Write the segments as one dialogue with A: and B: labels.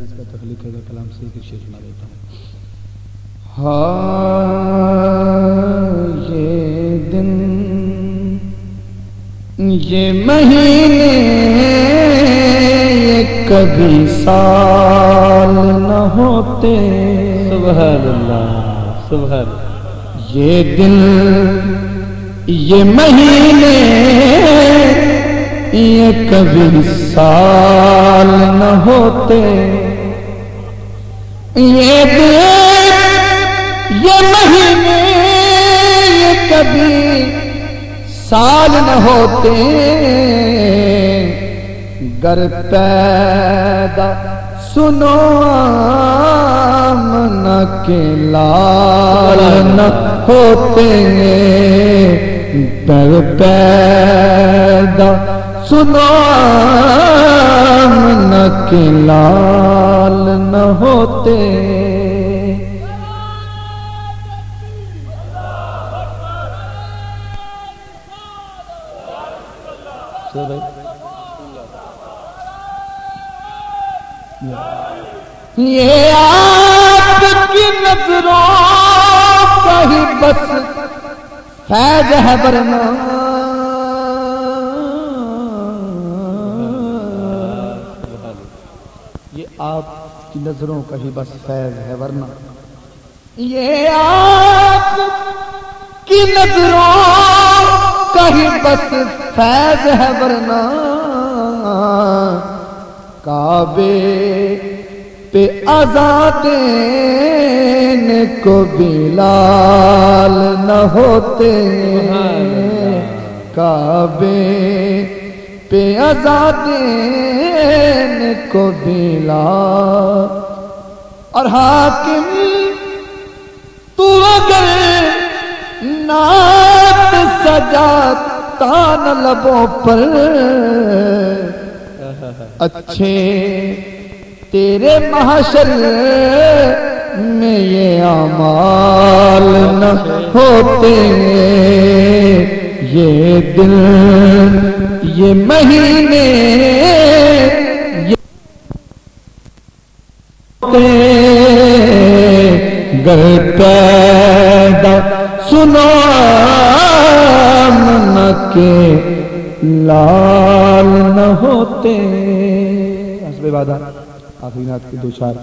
A: اس کا تخلیق کا کلام سے ایک شعر سنا دیتا ہوں۔ یہ دن یہ مہینے یہ کبھی سال نہ ہوتے،
B: سبحان اللہ سبحان اللہ۔
A: یہ دن یہ مہینے یہ کبھی سال نہ ہوتے، یہ دن یہ مہینے یہ کبھی سال نہ ہوتے، گر پیدا سنو آمنہ کے لال نہ ہوتے، گر پیدا سنو آمنہ کے لال نہ ہوتے۔ یہ آپ کی نظروں کا ہی بس فیض ہے ورنہ یہ آپ کی نظروں کا ہی بس فیض ہے ورنہ یہ آپ کی نظروں کا ہی بس فیض ہے ورنہ کعبے پہ آزاد دینے کو بلال نہ ہوتے، کعبے پہ آزاد دینے کو بلال، اور حاکم تو اگر نعت سجاتا نہ لبوں پر، اچھے تیرے محشر میں یہ اعمال نہ ہوتے، یہ دن یہ مہینے یہ گر پیدا سنو آمنہ کے لال نہ ہوتے۔ حسب عبادت آخری نعت کے دو چار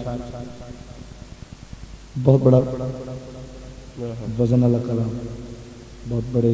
A: بہت بڑا وزن والا کلام، بہت بڑے